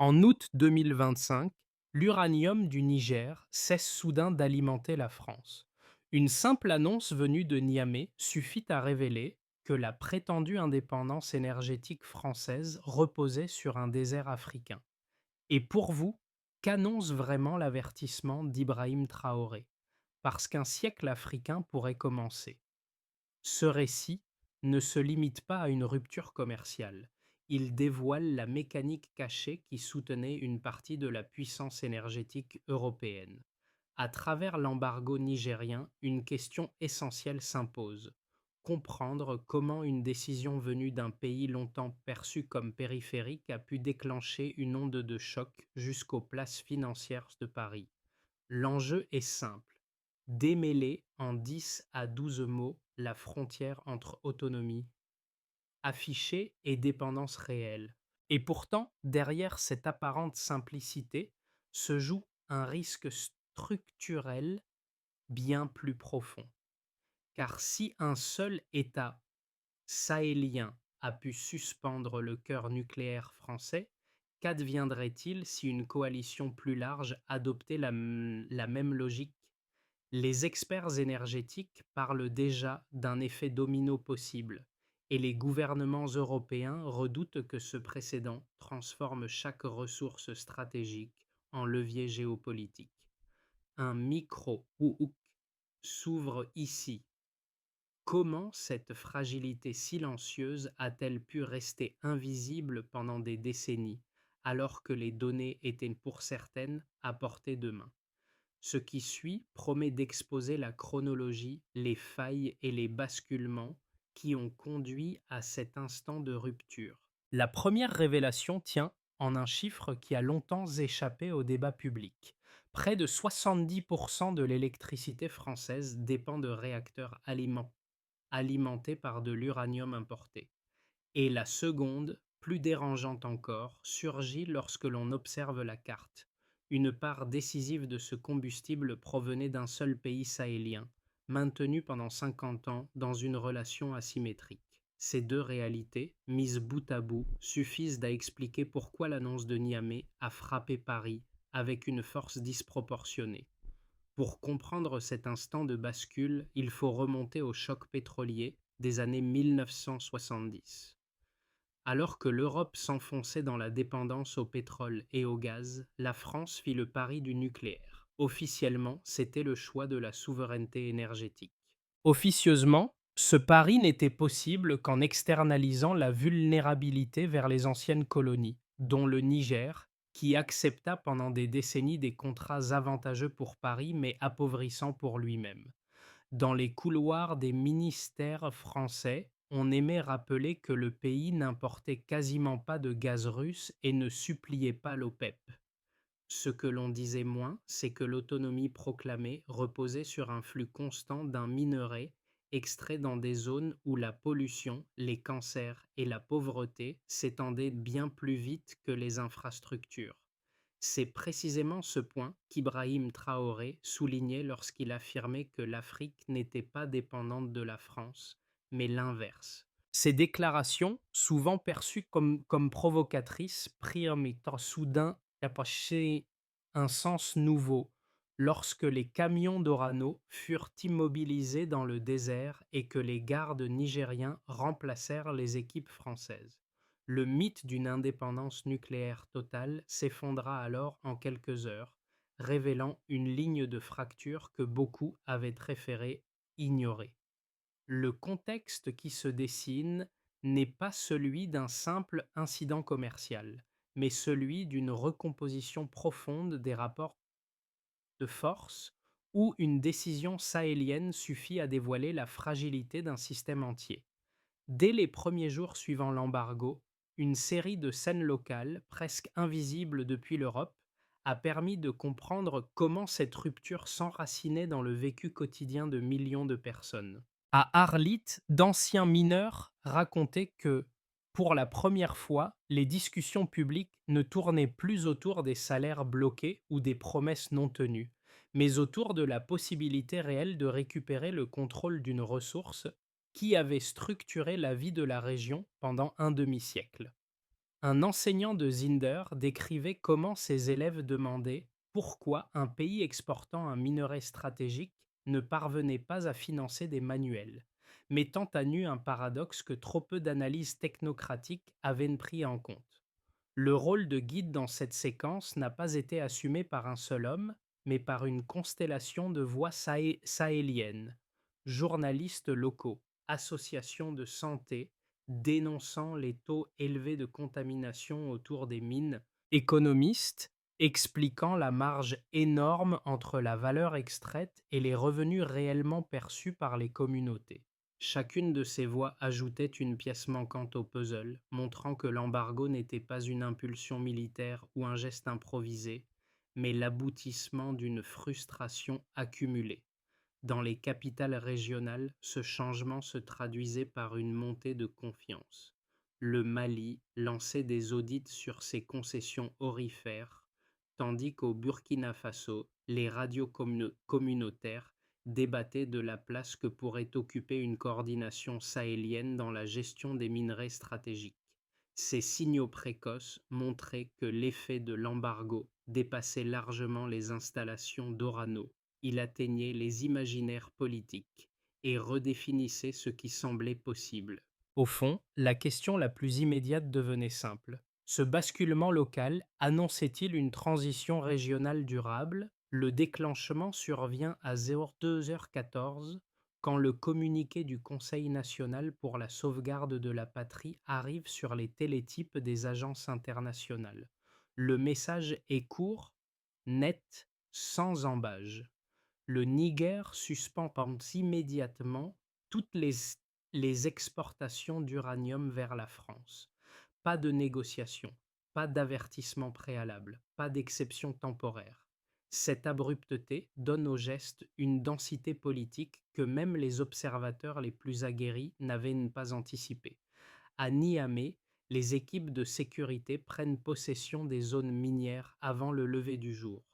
En août 2025, l'uranium du Niger cesse soudain d'alimenter la France. Une simple annonce venue de Niamey suffit à révéler que la prétendue indépendance énergétique française reposait sur un désert africain. Et pour vous, qu'annonce vraiment l'avertissement d'Ibrahim Traoré? Parce qu'un siècle africain pourrait commencer. Ce récit ne se limite pas à une rupture commerciale. Il dévoile la mécanique cachée qui soutenait une partie de la puissance énergétique européenne. À travers l'embargo nigérien, une question essentielle s'impose. Comprendre comment une décision venue d'un pays longtemps perçu comme périphérique a pu déclencher une onde de choc jusqu'aux places financières de Paris. L'enjeu est simple: démêler en 10 à 12 mots la frontière entre autonomie affichée et dépendance réelle. Et pourtant, derrière cette apparente simplicité se joue un risque structurel bien plus profond. Car si un seul État sahélien a pu suspendre le cœur nucléaire français, qu'adviendrait-il si une coalition plus large adoptait la même logique? Les experts énergétiques parlent déjà d'un effet domino possible, et les gouvernements européens redoutent que ce précédent transforme chaque ressource stratégique en levier géopolitique. Un micro-hook s'ouvre ici. Comment cette fragilité silencieuse a-t-elle pu rester invisible pendant des décennies, alors que les données étaient pour certaines à portée de main? Ce qui suit promet d'exposer la chronologie, les failles et les basculements qui ont conduit à cet instant de rupture. La première révélation tient en un chiffre qui a longtemps échappé au débat public. Près de 70% de l'électricité française dépend de réacteurs alimentés par de l'uranium importé. Et la seconde, plus dérangeante encore, surgit lorsque l'on observe la carte. Une part décisive de ce combustible provenait d'un seul pays sahélien, maintenu pendant 50 ans dans une relation asymétrique. Ces deux réalités, mises bout à bout, suffisent à expliquer pourquoi l'annonce de Niamey a frappé Paris avec une force disproportionnée. Pour comprendre cet instant de bascule, il faut remonter au choc pétrolier des années 1970. Alors que l'Europe s'enfonçait dans la dépendance au pétrole et au gaz, la France fit le pari du nucléaire. Officiellement, c'était le choix de la souveraineté énergétique. Officieusement, ce pari n'était possible qu'en externalisant la vulnérabilité vers les anciennes colonies, dont le Niger, qui accepta pendant des décennies des contrats avantageux pour Paris mais appauvrissants pour lui-même. Dans les couloirs des ministères français, on aimait rappeler que le pays n'importait quasiment pas de gaz russe et ne suppliait pas l'OPEP. Ce que l'on disait moins, c'est que l'autonomie proclamée reposait sur un flux constant d'un minerai extrait dans des zones où la pollution, les cancers et la pauvreté s'étendaient bien plus vite que les infrastructures. C'est précisément ce point qu'Ibrahim Traoré soulignait lorsqu'il affirmait que l'Afrique n'était pas dépendante de la France, mais l'inverse. Ces déclarations, souvent perçues comme provocatrices, prirent mais soudain approcher un sens nouveau lorsque les camions d'Orano furent immobilisés dans le désert et que les gardes nigériens remplacèrent les équipes françaises. Le mythe d'une indépendance nucléaire totale s'effondra alors en quelques heures, révélant une ligne de fracture que beaucoup avaient préféré ignorer. Le contexte qui se dessine n'est pas celui d'un simple incident commercial, mais celui d'une recomposition profonde des rapports de force où une décision sahélienne suffit à dévoiler la fragilité d'un système entier. Dès les premiers jours suivant l'embargo, une série de scènes locales, presque invisibles depuis l'Europe, a permis de comprendre comment cette rupture s'enracinait dans le vécu quotidien de millions de personnes. À Arlit, d'anciens mineurs racontaient que, pour la première fois, les discussions publiques ne tournaient plus autour des salaires bloqués ou des promesses non tenues, mais autour de la possibilité réelle de récupérer le contrôle d'une ressource qui avait structuré la vie de la région pendant un demi-siècle. Un enseignant de Zinder décrivait comment ses élèves demandaient pourquoi un pays exportant un minerai stratégique ne parvenait pas à financer des manuels, mettant à nu un paradoxe que trop peu d'analyses technocratiques avaient pris en compte. Le rôle de guide dans cette séquence n'a pas été assumé par un seul homme, mais par une constellation de voix sahéliennes, journalistes locaux, associations de santé dénonçant les taux élevés de contamination autour des mines, économistes expliquant la marge énorme entre la valeur extraite et les revenus réellement perçus par les communautés. Chacune de ces voix ajoutait une pièce manquante au puzzle, montrant que l'embargo n'était pas une impulsion militaire ou un geste improvisé, mais l'aboutissement d'une frustration accumulée. Dans les capitales régionales, ce changement se traduisait par une montée de confiance. Le Mali lançait des audits sur ses concessions aurifères, tandis qu'au Burkina Faso, les radios communautaires débattaient de la place que pourrait occuper une coordination sahélienne dans la gestion des minerais stratégiques. Ces signaux précoces montraient que l'effet de l'embargo dépassait largement les installations d'Orano. Il atteignait les imaginaires politiques et redéfinissait ce qui semblait possible. Au fond, la question la plus immédiate devenait simple. Ce basculement local annonçait-il une transition régionale durable? Le déclenchement survient à 02h14 quand le communiqué du Conseil national pour la sauvegarde de la patrie arrive sur les télétypes des agences internationales. Le message est court, net, sans embâge. Le Niger suspend immédiatement toutes les exportations d'uranium vers la France. Pas de négociation, pas d'avertissement préalable, pas d'exception temporaire. Cette abrupteté donne au geste une densité politique que même les observateurs les plus aguerris n'avaient pas anticipée. À Niamey, les équipes de sécurité prennent possession des zones minières avant le lever du jour.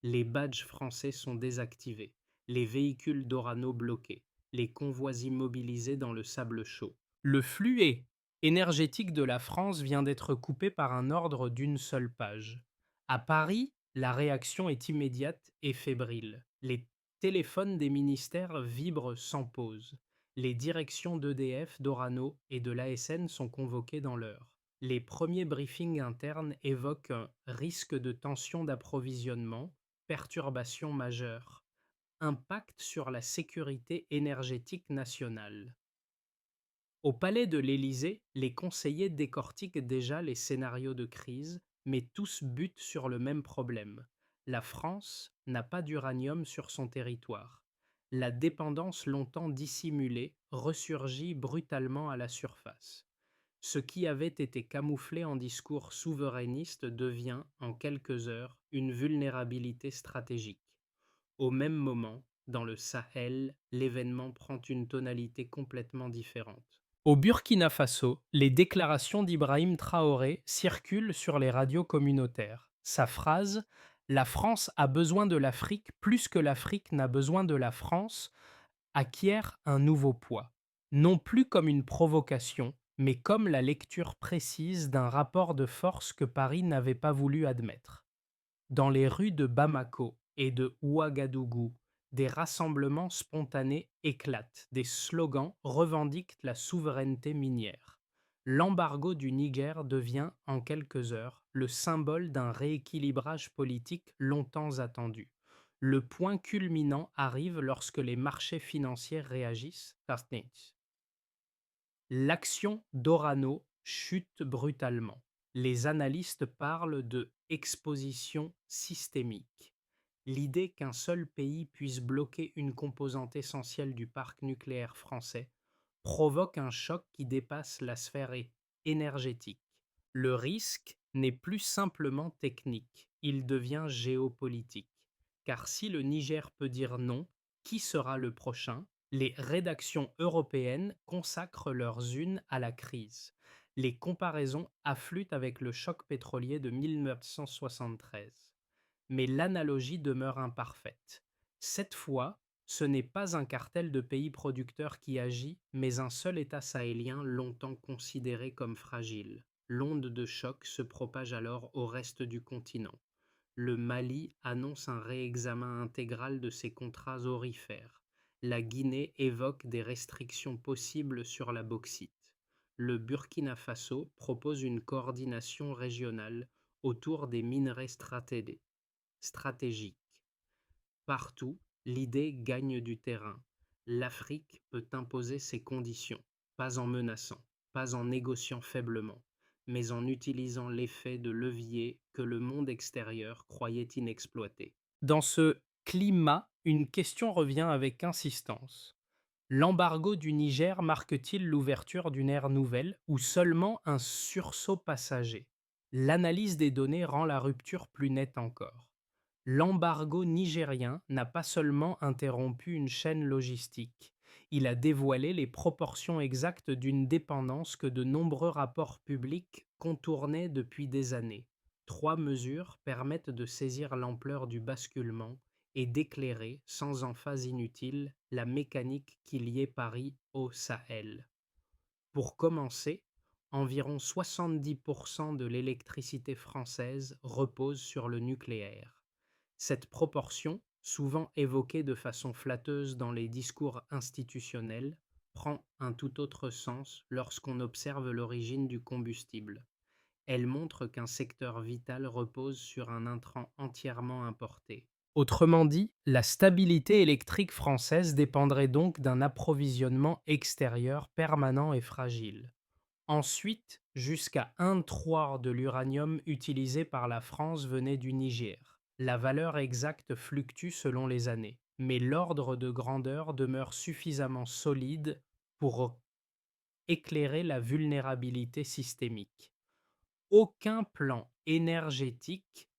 Les badges français sont désactivés, les véhicules d'Orano bloqués, les convois immobilisés dans le sable chaud. Le flux énergétique de la France vient d'être coupé par un ordre d'une seule page. À Paris, la réaction est immédiate et fébrile. Les téléphones des ministères vibrent sans pause. Les directions d'EDF, d'Orano et de l'ASN sont convoquées dans l'heure. Les premiers briefings internes évoquent un risque de tension d'approvisionnement, perturbations majeures, impact sur la sécurité énergétique nationale. Au palais de l'Élysée, les conseillers décortiquent déjà les scénarios de crise, mais tous butent sur le même problème. La France n'a pas d'uranium sur son territoire. La dépendance longtemps dissimulée ressurgit brutalement à la surface. Ce qui avait été camouflé en discours souverainiste devient, en quelques heures, une vulnérabilité stratégique. Au même moment, dans le Sahel, l'événement prend une tonalité complètement différente. Au Burkina Faso, les déclarations d'Ibrahim Traoré circulent sur les radios communautaires. Sa phrase «La France a besoin de l'Afrique plus que l'Afrique n'a besoin de la France» acquiert un nouveau poids, non plus comme une provocation, mais comme la lecture précise d'un rapport de force que Paris n'avait pas voulu admettre. Dans les rues de Bamako et de Ouagadougou, des rassemblements spontanés éclatent, des slogans revendiquent la souveraineté minière. L'embargo du Niger devient, en quelques heures, le symbole d'un rééquilibrage politique longtemps attendu. Le point culminant arrive lorsque les marchés financiers réagissent. L'action d'Orano chute brutalement. Les analystes parlent de exposition systémique. L'idée qu'un seul pays puisse bloquer une composante essentielle du parc nucléaire français provoque un choc qui dépasse la sphère énergétique. Le risque n'est plus simplement technique, il devient géopolitique. Car si le Niger peut dire non, qui sera le prochain? Les rédactions européennes consacrent leurs unes à la crise. Les comparaisons affluent avec le choc pétrolier de 1973. Mais l'analogie demeure imparfaite. Cette fois, ce n'est pas un cartel de pays producteurs qui agit, mais un seul État sahélien longtemps considéré comme fragile. L'onde de choc se propage alors au reste du continent. Le Mali annonce un réexamen intégral de ses contrats aurifères. La Guinée évoque des restrictions possibles sur la bauxite. Le Burkina Faso propose une coordination régionale autour des minerais stratégiques. Partout, l'idée gagne du terrain. L'Afrique peut imposer ses conditions, pas en menaçant, pas en négociant faiblement, mais en utilisant l'effet de levier que le monde extérieur croyait inexploité. Dans ce climat, une question revient avec insistance. L'embargo du Niger marque-t-il l'ouverture d'une ère nouvelle ou seulement un sursaut passager? L'analyse des données rend la rupture plus nette encore. L'embargo nigérien n'a pas seulement interrompu une chaîne logistique, il a dévoilé les proportions exactes d'une dépendance que de nombreux rapports publics contournaient depuis des années. Trois mesures permettent de saisir l'ampleur du basculement et d'éclairer, sans emphase inutile, la mécanique qui liait Paris au Sahel. Pour commencer, environ 70% de l'électricité française repose sur le nucléaire. Cette proportion, souvent évoquée de façon flatteuse dans les discours institutionnels, prend un tout autre sens lorsqu'on observe l'origine du combustible. Elle montre qu'un secteur vital repose sur un intrant entièrement importé. Autrement dit, la stabilité électrique française dépendrait donc d'un approvisionnement extérieur permanent et fragile. Ensuite, jusqu'à un tiers de l'uranium utilisé par la France venait du Niger. La valeur exacte fluctue selon les années, mais l'ordre de grandeur demeure suffisamment solide pour éclairer la vulnérabilité systémique. Aucun plan énergétique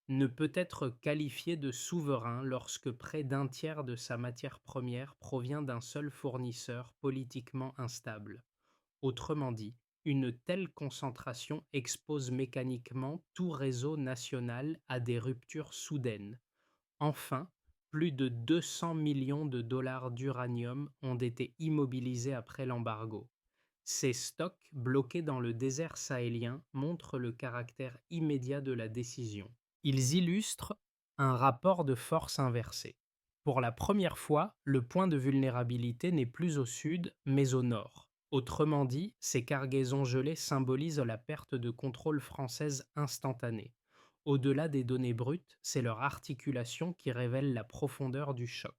ne peut être qualifié de souverain lorsque près d'un tiers de sa matière première provient d'un seul fournisseur politiquement instable. Autrement dit, une telle concentration expose mécaniquement tout réseau national à des ruptures soudaines. Enfin, plus de 200 millions de dollars d'uranium ont été immobilisés après l'embargo. Ces stocks bloqués dans le désert sahélien montrent le caractère immédiat de la décision. Ils illustrent un rapport de force inversé. Pour la première fois, le point de vulnérabilité n'est plus au sud, mais au nord. Autrement dit, ces cargaisons gelées symbolisent la perte de contrôle française instantanée. Au-delà des données brutes, c'est leur articulation qui révèle la profondeur du choc.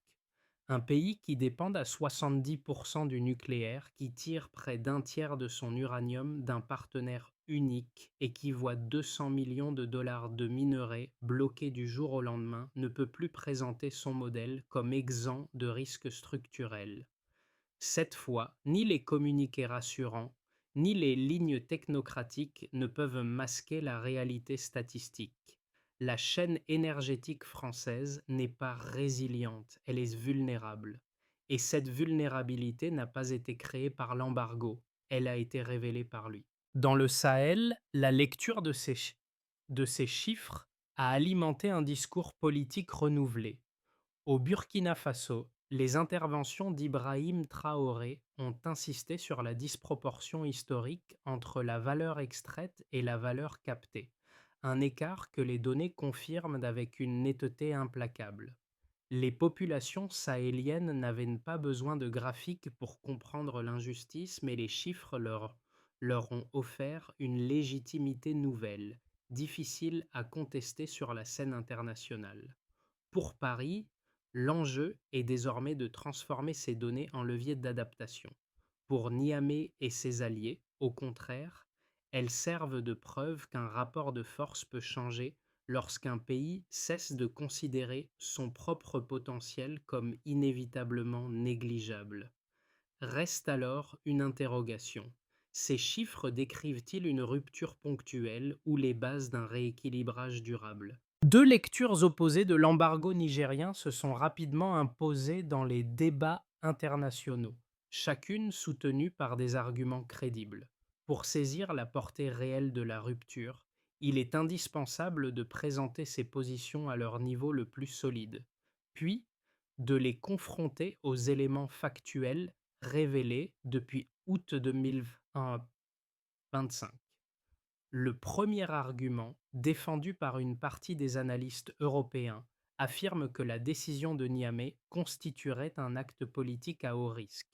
Un pays qui dépend à 70% du nucléaire, qui tire près d'un tiers de son uranium d'un partenaire unique et qui voit 200 millions de dollars de minerais bloqués du jour au lendemain, ne peut plus présenter son modèle comme exempt de risques structurels. Cette fois, ni les communiqués rassurants, ni les lignes technocratiques ne peuvent masquer la réalité statistique. La chaîne énergétique française n'est pas résiliente, elle est vulnérable. Et cette vulnérabilité n'a pas été créée par l'embargo, elle a été révélée par lui. Dans le Sahel, la lecture de ces chiffres a alimenté un discours politique renouvelé. Au Burkina Faso, les interventions d'Ibrahim Traoré ont insisté sur la disproportion historique entre la valeur extraite et la valeur captée, un écart que les données confirment avec une netteté implacable. Les populations sahéliennes n'avaient pas besoin de graphiques pour comprendre l'injustice, mais les chiffres leur ont offert une légitimité nouvelle, difficile à contester sur la scène internationale. Pour Paris, l'enjeu est désormais de transformer ces données en levier d'adaptation. Pour Niamey et ses alliés, au contraire, elles servent de preuve qu'un rapport de force peut changer lorsqu'un pays cesse de considérer son propre potentiel comme inévitablement négligeable. Reste alors une interrogation. Ces chiffres décrivent-ils une rupture ponctuelle ou les bases d'un rééquilibrage durable? Deux lectures opposées de l'embargo nigérien se sont rapidement imposées dans les débats internationaux, chacune soutenue par des arguments crédibles. Pour saisir la portée réelle de la rupture, il est indispensable de présenter ces positions à leur niveau le plus solide, puis de les confronter aux éléments factuels révélés depuis août 2025. Le premier argument, défendu par une partie des analystes européens, affirme que la décision de Niamey constituerait un acte politique à haut risque.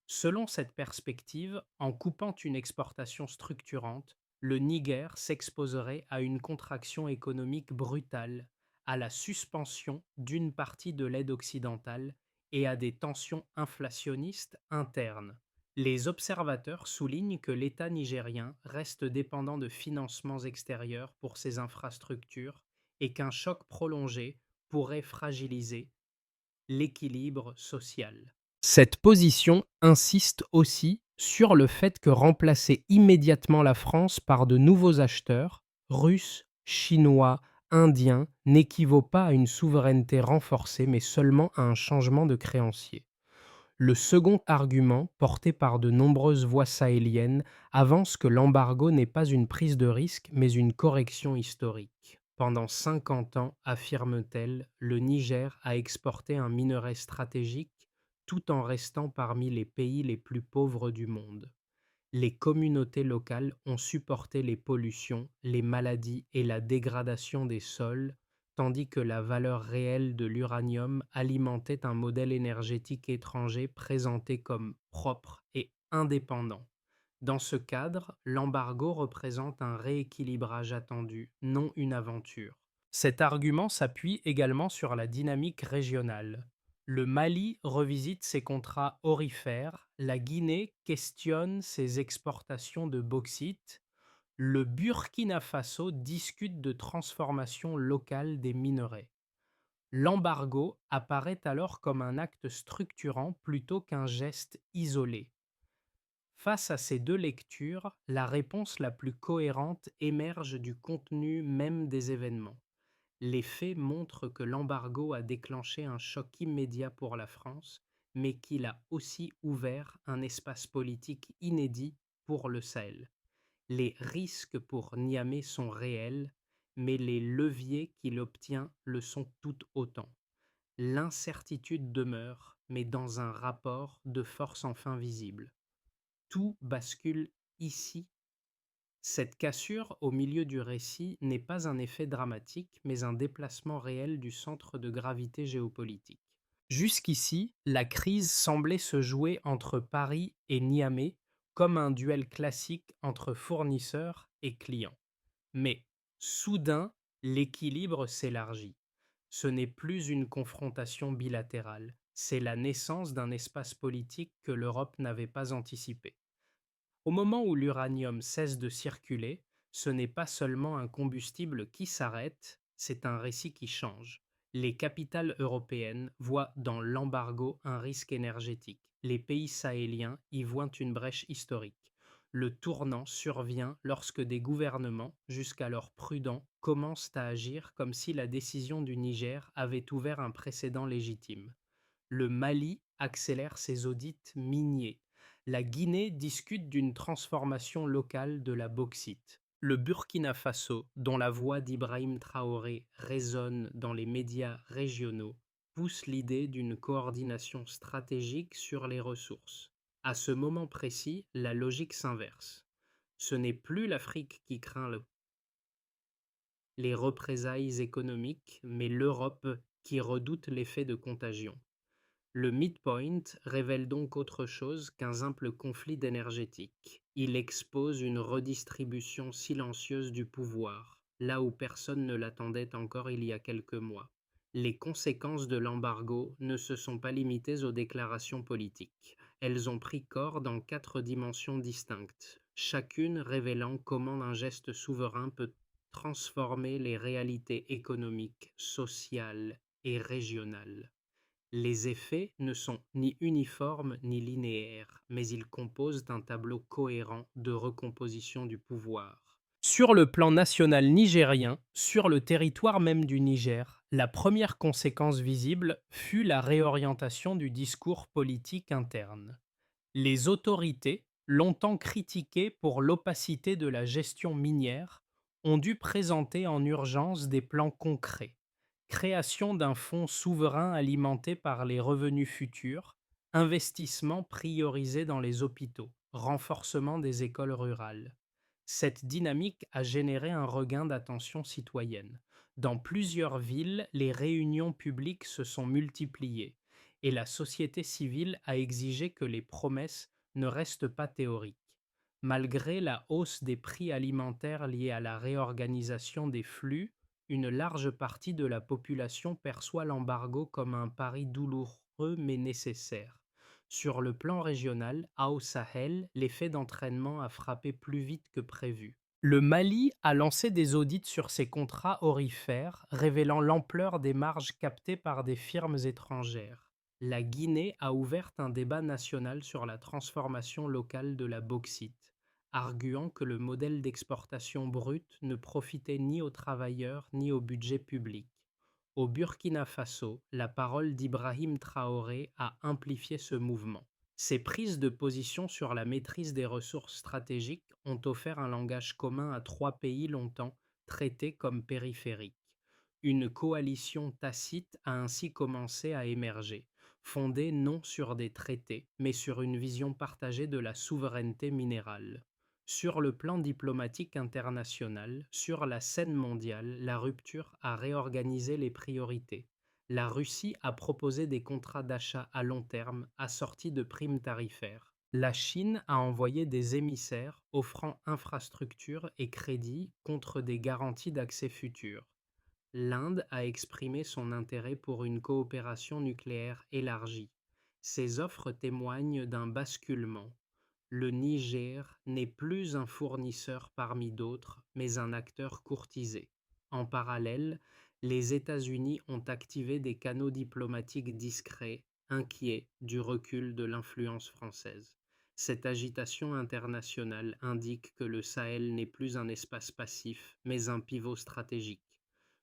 Selon cette perspective, en coupant une exportation structurante, le Niger s'exposerait à une contraction économique brutale, à la suspension d'une partie de l'aide occidentale et à des tensions inflationnistes internes. Les observateurs soulignent que l'État nigérien reste dépendant de financements extérieurs pour ses infrastructures et qu'un choc prolongé pourrait fragiliser l'équilibre social. Cette position insiste aussi sur le fait que remplacer immédiatement la France par de nouveaux acheteurs, russes, chinois, indiens, n'équivaut pas à une souveraineté renforcée, mais seulement à un changement de créancier. Le second argument, porté par de nombreuses voix sahéliennes, avance que l'embargo n'est pas une prise de risque, mais une correction historique. Pendant 50 ans, affirme-t-elle, le Niger a exporté un minerai stratégique tout en restant parmi les pays les plus pauvres du monde. Les communautés locales ont supporté les pollutions, les maladies et la dégradation des sols, tandis que la valeur réelle de l'uranium alimentait un modèle énergétique étranger présenté comme propre et indépendant. Dans ce cadre, l'embargo représente un rééquilibrage attendu, non une aventure. Cet argument s'appuie également sur la dynamique régionale. Le Mali revisite ses contrats aurifères, la Guinée questionne ses exportations de bauxite, le Burkina Faso discute de transformation locale des minerais. L'embargo apparaît alors comme un acte structurant plutôt qu'un geste isolé. Face à ces deux lectures, la réponse la plus cohérente émerge du contenu même des événements. Les faits montrent que l'embargo a déclenché un choc immédiat pour la France, mais qu'il a aussi ouvert un espace politique inédit pour le Sahel. Les risques pour Niamey sont réels, mais les leviers qu'il obtient le sont tout autant. L'incertitude demeure, mais dans un rapport de force enfin visible. Tout bascule ici. Cette cassure au milieu du récit n'est pas un effet dramatique, mais un déplacement réel du centre de gravité géopolitique. Jusqu'ici, la crise semblait se jouer entre Paris et Niamey, comme un duel classique entre fournisseurs et clients. Mais, soudain, l'équilibre s'élargit. Ce n'est plus une confrontation bilatérale, c'est la naissance d'un espace politique que l'Europe n'avait pas anticipé. Au moment où l'uranium cesse de circuler, ce n'est pas seulement un combustible qui s'arrête, c'est un récit qui change. Les capitales européennes voient dans l'embargo un risque énergétique. Les pays sahéliens y voient une brèche historique. Le tournant survient lorsque des gouvernements, jusqu'alors prudents, commencent à agir comme si la décision du Niger avait ouvert un précédent légitime. Le Mali accélère ses audits miniers. La Guinée discute d'une transformation locale de la bauxite. Le Burkina Faso, dont la voix d'Ibrahim Traoré résonne dans les médias régionaux, pousse l'idée d'une coordination stratégique sur les ressources. À ce moment précis, la logique s'inverse. Ce n'est plus l'Afrique qui craint les représailles économiques, mais l'Europe qui redoute l'effet de contagion. Le midpoint révèle donc autre chose qu'un simple conflit énergétique. Il expose une redistribution silencieuse du pouvoir, là où personne ne l'attendait encore il y a quelques mois. Les conséquences de l'embargo ne se sont pas limitées aux déclarations politiques. Elles ont pris corps dans 4 dimensions distinctes, chacune révélant comment un geste souverain peut transformer les réalités économiques, sociales et régionales. Les effets ne sont ni uniformes ni linéaires, mais ils composent un tableau cohérent de recomposition du pouvoir. Sur le plan national nigérien, sur le territoire même du Niger, la première conséquence visible fut la réorientation du discours politique interne. Les autorités, longtemps critiquées pour l'opacité de la gestion minière, ont dû présenter en urgence des plans concrets. Création d'un fonds souverain alimenté par les revenus futurs, investissement priorisé dans les hôpitaux, renforcement des écoles rurales. Cette dynamique a généré un regain d'attention citoyenne. Dans plusieurs villes, les réunions publiques se sont multipliées et la société civile a exigé que les promesses ne restent pas théoriques. Malgré la hausse des prix alimentaires liée à la réorganisation des flux, une large partie de la population perçoit l'embargo comme un pari douloureux mais nécessaire. Sur le plan régional, au Sahel, l'effet d'entraînement a frappé plus vite que prévu. Le Mali a lancé des audits sur ses contrats aurifères, révélant l'ampleur des marges captées par des firmes étrangères. La Guinée a ouvert un débat national sur la transformation locale de la bauxite, arguant que le modèle d'exportation brute ne profitait ni aux travailleurs ni au budget public. Au Burkina Faso, la parole d'Ibrahim Traoré a amplifié ce mouvement. Ces prises de position sur la maîtrise des ressources stratégiques ont offert un langage commun à trois pays longtemps traités comme périphériques. Une coalition tacite a ainsi commencé à émerger, fondée non sur des traités, mais sur une vision partagée de la souveraineté minérale. Sur le plan diplomatique international, sur la scène mondiale, la rupture a réorganisé les priorités. La Russie a proposé des contrats d'achat à long terme assortis de primes tarifaires. La Chine a envoyé des émissaires offrant infrastructures et crédits contre des garanties d'accès futurs. L'Inde a exprimé son intérêt pour une coopération nucléaire élargie. Ces offres témoignent d'un basculement. Le Niger n'est plus un fournisseur parmi d'autres, mais un acteur courtisé. En parallèle, les États-Unis ont activé des canaux diplomatiques discrets, inquiets du recul de l'influence française. Cette agitation internationale indique que le Sahel n'est plus un espace passif, mais un pivot stratégique.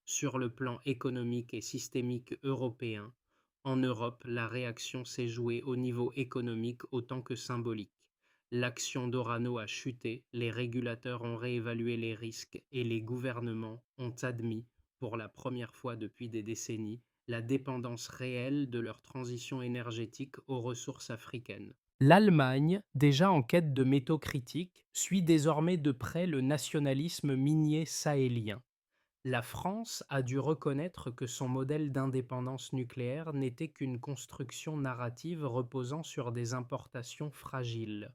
Sur le plan économique et systémique européen, en Europe, la réaction s'est jouée au niveau économique autant que symbolique. L'action d'Orano a chuté, les régulateurs ont réévalué les risques et les gouvernements ont admis, pour la première fois depuis des décennies, la dépendance réelle de leur transition énergétique aux ressources africaines. L'Allemagne, déjà en quête de métaux critiques, suit désormais de près le nationalisme minier sahélien. La France a dû reconnaître que son modèle d'indépendance nucléaire n'était qu'une construction narrative reposant sur des importations fragiles.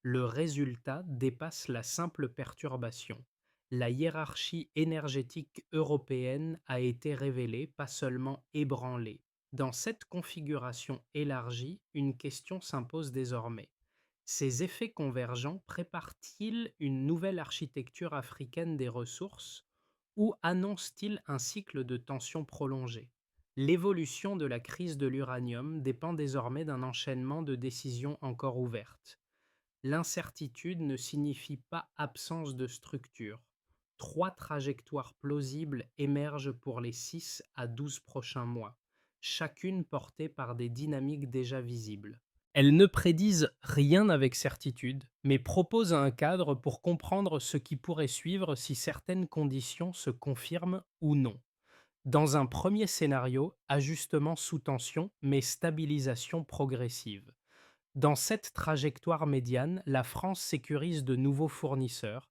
Le résultat dépasse la simple perturbation. La hiérarchie énergétique européenne a été révélée, pas seulement ébranlée. Dans cette configuration élargie, une question s'impose désormais. Ces effets convergents préparent-ils une nouvelle architecture africaine des ressources ou annoncent-ils un cycle de tensions prolongées? L'évolution de la crise de l'uranium dépend désormais d'un enchaînement de décisions encore ouvertes. L'incertitude ne signifie pas absence de structure. Trois trajectoires plausibles émergent pour les 6 à 12 prochains mois, chacune portée par des dynamiques déjà visibles. Elles ne prédisent rien avec certitude, mais proposent un cadre pour comprendre ce qui pourrait suivre si certaines conditions se confirment ou non. Dans un premier scénario, ajustement sous tension, mais stabilisation progressive. Dans cette trajectoire médiane, la France sécurise de nouveaux fournisseurs,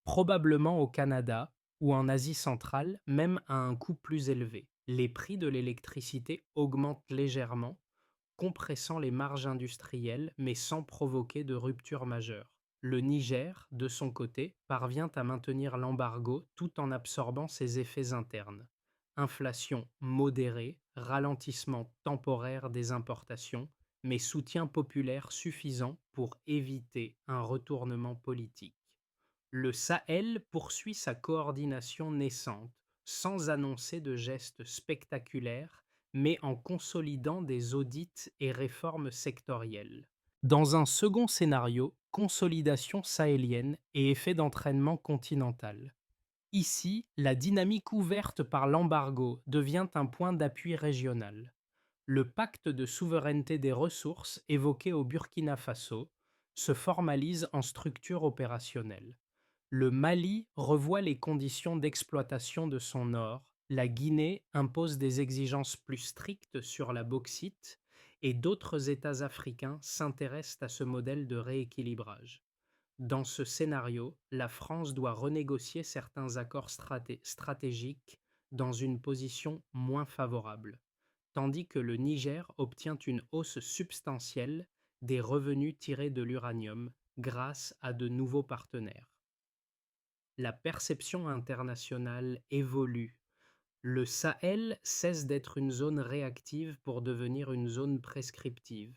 probablement au Canada ou en Asie centrale, même à un coût plus élevé. Les prix de l'électricité augmentent légèrement, compressant les marges industrielles mais sans provoquer de rupture majeure. Le Niger, de son côté, parvient à maintenir l'embargo tout en absorbant ses effets internes. Inflation modérée, ralentissement temporaire des importations, mais soutien populaire suffisant pour éviter un retournement politique. Le Sahel poursuit sa coordination naissante, sans annoncer de gestes spectaculaires, mais en consolidant des audits et réformes sectorielles. Dans un second scénario, consolidation sahélienne et effet d'entraînement continental. Ici, la dynamique ouverte par l'embargo devient un point d'appui régional. Le pacte de souveraineté des ressources évoqué au Burkina Faso se formalise en structure opérationnelle. Le Mali revoit les conditions d'exploitation de son or, la Guinée impose des exigences plus strictes sur la bauxite et d'autres États africains s'intéressent à ce modèle de rééquilibrage. Dans ce scénario, la France doit renégocier certains accords stratégiques dans une position moins favorable, tandis que le Niger obtient une hausse substantielle des revenus tirés de l'uranium grâce à de nouveaux partenaires. La perception internationale évolue. Le Sahel cesse d'être une zone réactive pour devenir une zone prescriptive.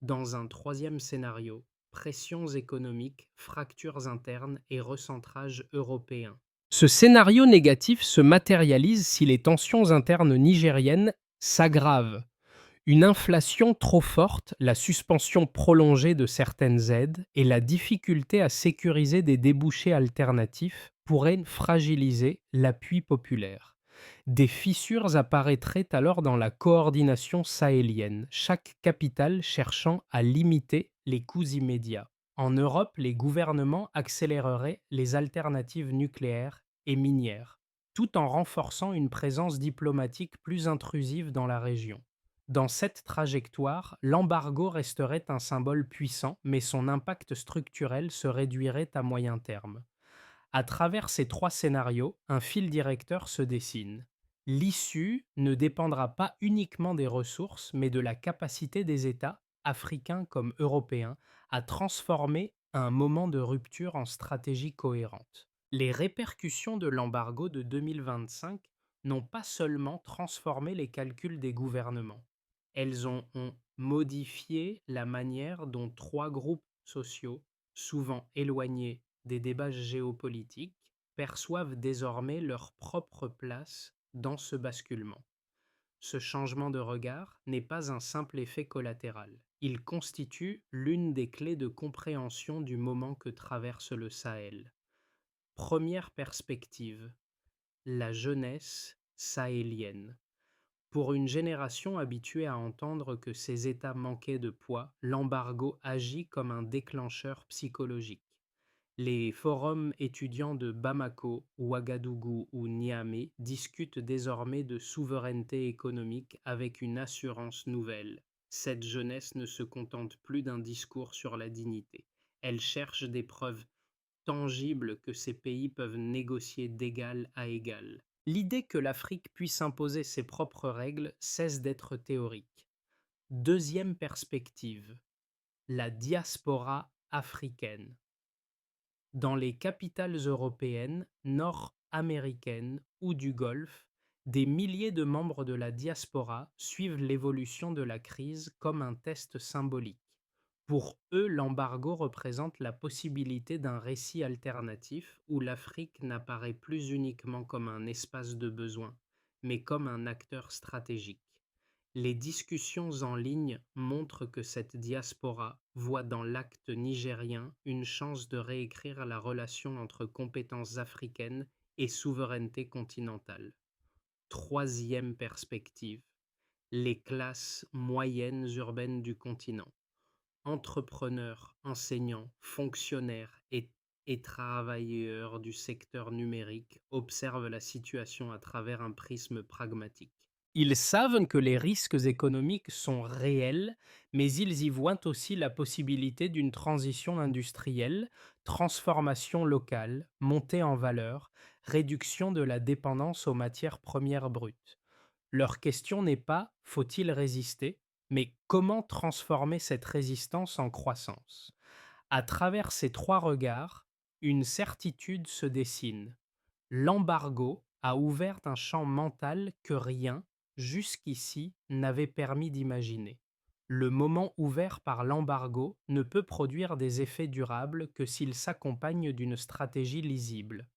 Dans un troisième scénario, pressions économiques, fractures internes et recentrage européen. Ce scénario négatif se matérialise si les tensions internes nigériennes s'aggravent. Une inflation trop forte, la suspension prolongée de certaines aides et la difficulté à sécuriser des débouchés alternatifs pourraient fragiliser l'appui populaire. Des fissures apparaîtraient alors dans la coordination sahélienne, chaque capitale cherchant à limiter les coûts immédiats. En Europe, les gouvernements accéléreraient les alternatives nucléaires et minières, tout en renforçant une présence diplomatique plus intrusive dans la région. Dans cette trajectoire, l'embargo resterait un symbole puissant, mais son impact structurel se réduirait à moyen terme. À travers ces trois scénarios, un fil directeur se dessine. L'issue ne dépendra pas uniquement des ressources, mais de la capacité des États, africains comme européens, à transformer un moment de rupture en stratégie cohérente. Les répercussions de l'embargo de 2025 n'ont pas seulement transformé les calculs des gouvernements, elles ont modifié la manière dont trois groupes sociaux, souvent éloignés des débats géopolitiques, perçoivent désormais leur propre place dans ce basculement. Ce changement de regard n'est pas un simple effet collatéral. Il constitue l'une des clés de compréhension du moment que traverse le Sahel. Première perspective, la jeunesse sahélienne. Pour une génération habituée à entendre que ces États manquaient de poids, l'embargo agit comme un déclencheur psychologique. Les forums étudiants de Bamako, Ouagadougou ou Niamey discutent désormais de souveraineté économique avec une assurance nouvelle. Cette jeunesse ne se contente plus d'un discours sur la dignité. Elle cherche des preuves tangible que ces pays peuvent négocier d'égal à égal. L'idée que l'Afrique puisse imposer ses propres règles cesse d'être théorique. Deuxième perspective, la diaspora africaine. Dans les capitales européennes, nord-américaines ou du Golfe, des milliers de membres de la diaspora suivent l'évolution de la crise comme un test symbolique. Pour eux, l'embargo représente la possibilité d'un récit alternatif où l'Afrique n'apparaît plus uniquement comme un espace de besoin, mais comme un acteur stratégique. Les discussions en ligne montrent que cette diaspora voit dans l'acte nigérien une chance de réécrire la relation entre compétences africaines et souveraineté continentale. Troisième perspective, les classes moyennes urbaines du continent. Entrepreneurs, enseignants, fonctionnaires et travailleurs du secteur numérique observent la situation à travers un prisme pragmatique. Ils savent que les risques économiques sont réels, mais ils y voient aussi la possibilité d'une transition industrielle, transformation locale, montée en valeur, réduction de la dépendance aux matières premières brutes. Leur question n'est pas faut-il résister, mais comment transformer cette résistance en croissance. À travers ces trois regards, une certitude se dessine. L'embargo a ouvert un champ mental que rien, jusqu'ici, n'avait permis d'imaginer. Le moment ouvert par l'embargo ne peut produire des effets durables que s'il s'accompagne d'une stratégie lisible.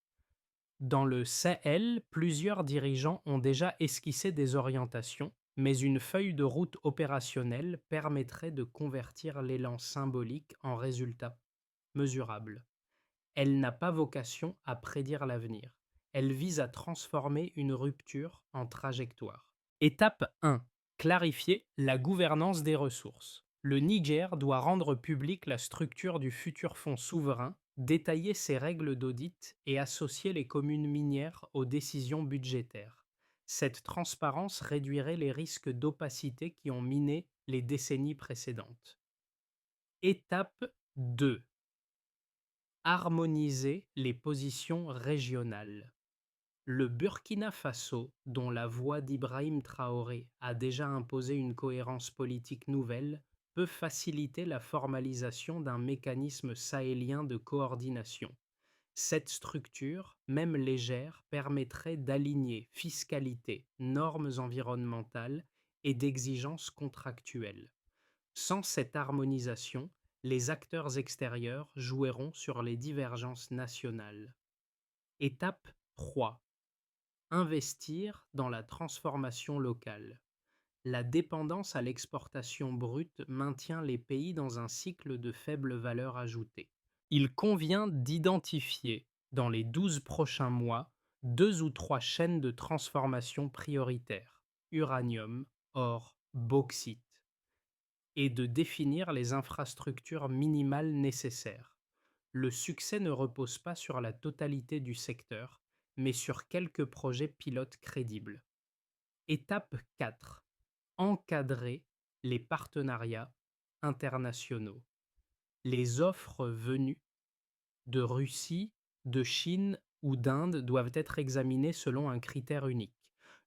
Dans le Sahel, plusieurs dirigeants ont déjà esquissé des orientations, mais une feuille de route opérationnelle permettrait de convertir l'élan symbolique en résultats mesurables. Elle n'a pas vocation à prédire l'avenir. Elle vise à transformer une rupture en trajectoire. Étape 1. Clarifier la gouvernance des ressources. Le Niger doit rendre publique la structure du futur fonds souverain, détailler ses règles d'audit et associer les communes minières aux décisions budgétaires. Cette transparence réduirait les risques d'opacité qui ont miné les décennies précédentes. Étape 2. Harmoniser les positions régionales. Le Burkina Faso, dont la voix d'Ibrahim Traoré a déjà imposé une cohérence politique nouvelle, peut faciliter la formalisation d'un mécanisme sahélien de coordination. Cette structure, même légère, permettrait d'aligner fiscalité, normes environnementales et d'exigences contractuelles. Sans cette harmonisation, les acteurs extérieurs joueront sur les divergences nationales. Étape 3. Investir dans la transformation locale. La dépendance à l'exportation brute maintient les pays dans un cycle de faible valeur ajoutée. Il convient d'identifier, dans les 12 prochains mois, 2 ou 3 chaînes de transformation prioritaires, uranium, or, bauxite, et de définir les infrastructures minimales nécessaires. Le succès ne repose pas sur la totalité du secteur, mais sur quelques projets pilotes crédibles. Étape 4. Encadrer les partenariats internationaux. Les offres venues de Russie, de Chine ou d'Inde doivent être examinées selon un critère unique,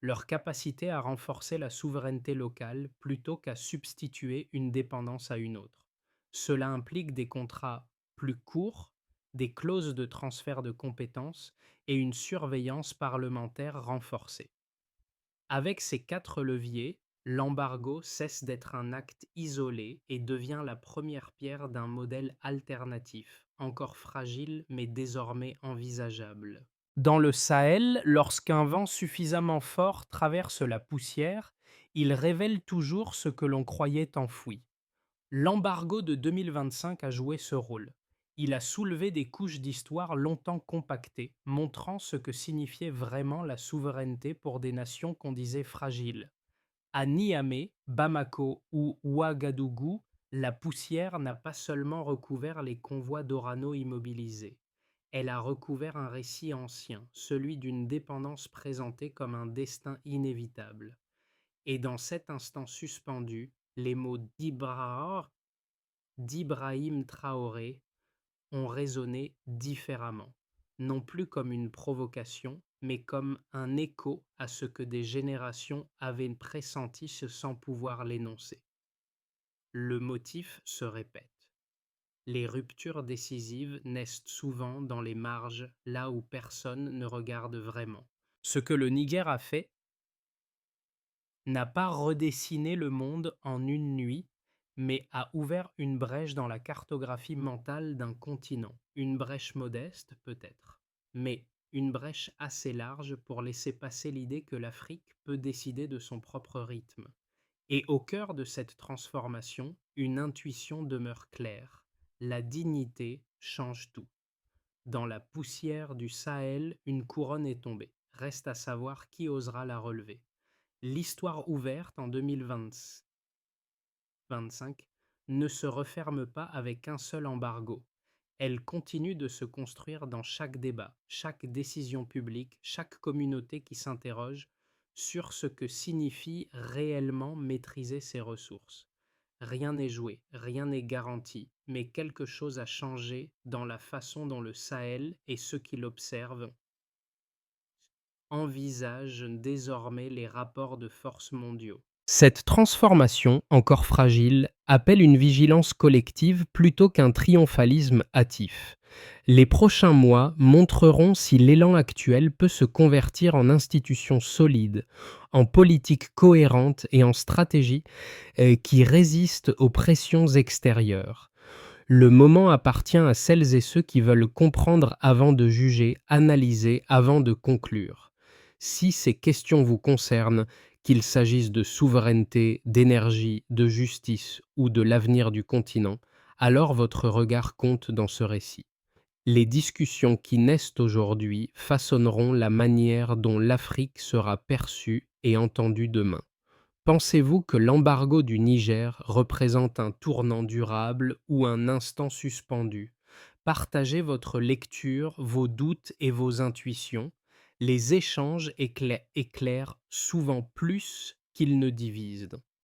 leur capacité à renforcer la souveraineté locale plutôt qu'à substituer une dépendance à une autre. Cela implique des contrats plus courts, des clauses de transfert de compétences et une surveillance parlementaire renforcée. Avec ces 4 leviers, l'embargo cesse d'être un acte isolé et devient la première pierre d'un modèle alternatif, encore fragile mais désormais envisageable. Dans le Sahel, lorsqu'un vent suffisamment fort traverse la poussière, il révèle toujours ce que l'on croyait enfoui. L'embargo de 2025 a joué ce rôle. Il a soulevé des couches d'histoire longtemps compactées, montrant ce que signifiait vraiment la souveraineté pour des nations qu'on disait fragiles. À Niamey, Bamako ou Ouagadougou, la poussière n'a pas seulement recouvert les convois d'Orano immobilisés. Elle a recouvert un récit ancien, celui d'une dépendance présentée comme un destin inévitable. Et dans cet instant suspendu, les mots d'Ibrahim Traoré ont résonné différemment, non plus comme une provocation, mais comme un écho à ce que des générations avaient pressenti sans pouvoir l'énoncer. Le motif se répète. Les ruptures décisives naissent souvent dans les marges, là où personne ne regarde vraiment. Ce que le Niger a fait n'a pas redessiné le monde en une nuit, mais a ouvert une brèche dans la cartographie mentale d'un continent. Une brèche modeste, peut-être, mais une brèche assez large pour laisser passer l'idée que l'Afrique peut décider de son propre rythme. Et au cœur de cette transformation, une intuition demeure claire. La dignité change tout. Dans la poussière du Sahel, une couronne est tombée. Reste à savoir qui osera la relever. L'histoire ouverte en 2025 ne se referme pas avec un seul embargo. Elle continue de se construire dans chaque débat, chaque décision publique, chaque communauté qui s'interroge sur ce que signifie réellement maîtriser ses ressources. Rien n'est joué, rien n'est garanti, mais quelque chose a changé dans la façon dont le Sahel et ceux qui l'observent envisagent désormais les rapports de force mondiaux. Cette transformation, encore fragile, appelle une vigilance collective plutôt qu'un triomphalisme hâtif. Les prochains mois montreront si l'élan actuel peut se convertir en institutions solides, en politique cohérente et en stratégie qui résistent aux pressions extérieures. Le moment appartient à celles et ceux qui veulent comprendre avant de juger, analyser avant de conclure. Si ces questions vous concernent, qu'il s'agisse de souveraineté, d'énergie, de justice ou de l'avenir du continent, alors votre regard compte dans ce récit. Les discussions qui naissent aujourd'hui façonneront la manière dont l'Afrique sera perçue et entendue demain. Pensez-vous que l'embargo du Niger représente un tournant durable ou un instant suspendu? Partagez votre lecture, vos doutes et vos intuitions. Les échanges éclairent souvent plus qu'ils ne divisent.